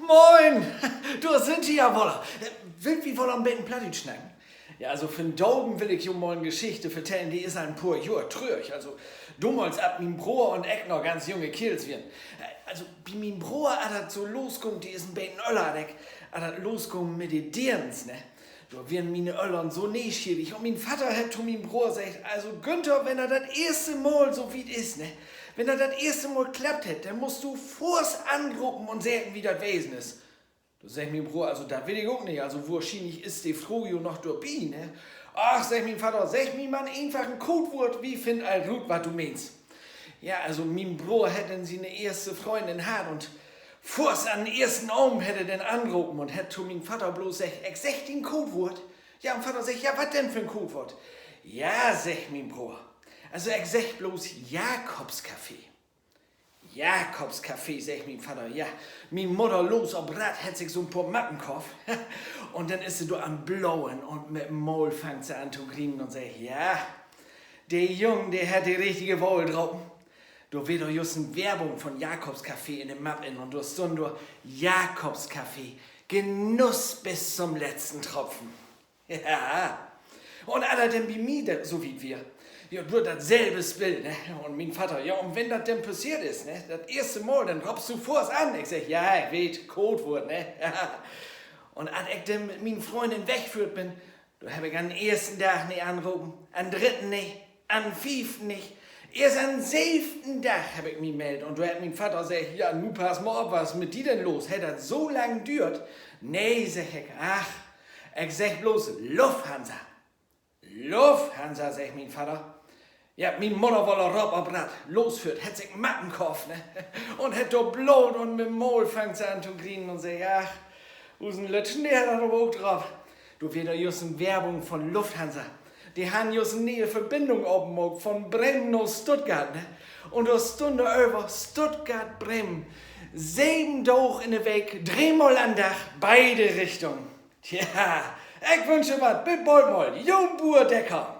Moin! Du sind hier ja wolle. Will wie wolle am Betten Plattdeutsch schnacken? Ja, also für den Dauben will ich jo mal eine Geschichte vertellen, die ist ein pur Jahr trüch. Also damals ab min Bruder und ich noch ganz junge Kills werden. Also wie min Bruder hat so loskommt, die ist ein Betten Öller, hat loskommt mit den Dirns, ne? Da werden meine Öllern so neschierig. Und mein Vater hat zu min Bruder gesagt, also Günther, wenn er das erste Mal so wie es ist, ne? Wenn er das erste Mal klappt hätte, dann musst du vors angucken und sagen, wie das Wesen ist. Du sagst mein Bruder, also das will ich auch nicht. Also wahrscheinlich ist die Frojo noch dabei, ne? Ach, sagt mein Vater, sag mir mal einfach ein Codewort, wie find all gut, was du meinst. Ja, also mein Bruder hätte sie eine erste Freundin hat und vors an den ersten Augen hätte den angerufen und hätte zu meinem Vater bloß gesagt, ich sag dir ein Codewort. Ja, und Vater sagt, ja, was denn für ein Codewort? Ja, sagt mein Bruder. Also ich sag bloß Jakobscafé. Jakobscafé, sagt mein Vater, ja. Mein Mutter los auf Rad hat sich so ein paar Mappen gekauft. Und dann ist sie da am Blauen und mit dem Maul fängt sie an zu kriegen und sagt, ja, der Junge, der hat die richtige Wahl drauf. Du wird doch just eine Werbung von Jakobscafé in dem Mappen und du hast so ein Jakobscafé. Genuss bis zum letzten Tropfen. Ja. Und alle denn wie mir, so wie wir. Ja, du dasselbe Bild, ne? Und mein Vater, ja, und wenn das denn passiert ist, ne? Das erste Mal, dann robbst du vors an. Ich sag, ja, ich weet, Codewort, ne? Und als ich dann mit meinen Freundin weggeführt bin, da hab ich an den ersten Tag nicht angerufen, an den dritten nicht, an den fünften nicht. Erst an den 7. Tag hab ich mich gemeldet. Und da hat mein Vater gesagt, ja, nu pass mal auf, was ist mit dir denn los? Hätt das so lang gedauert? Nee, sag ich, ach, ich sag bloß Lufthansa. Lufthansa, sagt mein Vater. Ja, min Mutter wolle Rob auf Rad losführt, hätt sich Mappen gekauft, ne? Und hätt do Blut und mit dem Maul fängt sie an zu kriegen und sagt, ach, usen Lütschen, der hat aber auch drauf. Du wirst just eine Werbung von Lufthansa. Die haben just eine Verbindung oben von Bremen nach Stuttgart, ne? Und da Stunde über Stuttgart, Bremen. 7 Tage in der Weg, 3-mal an Tag, beide Richtungen. Tja, ich wünsche was, bis bald mal, Jo Decker.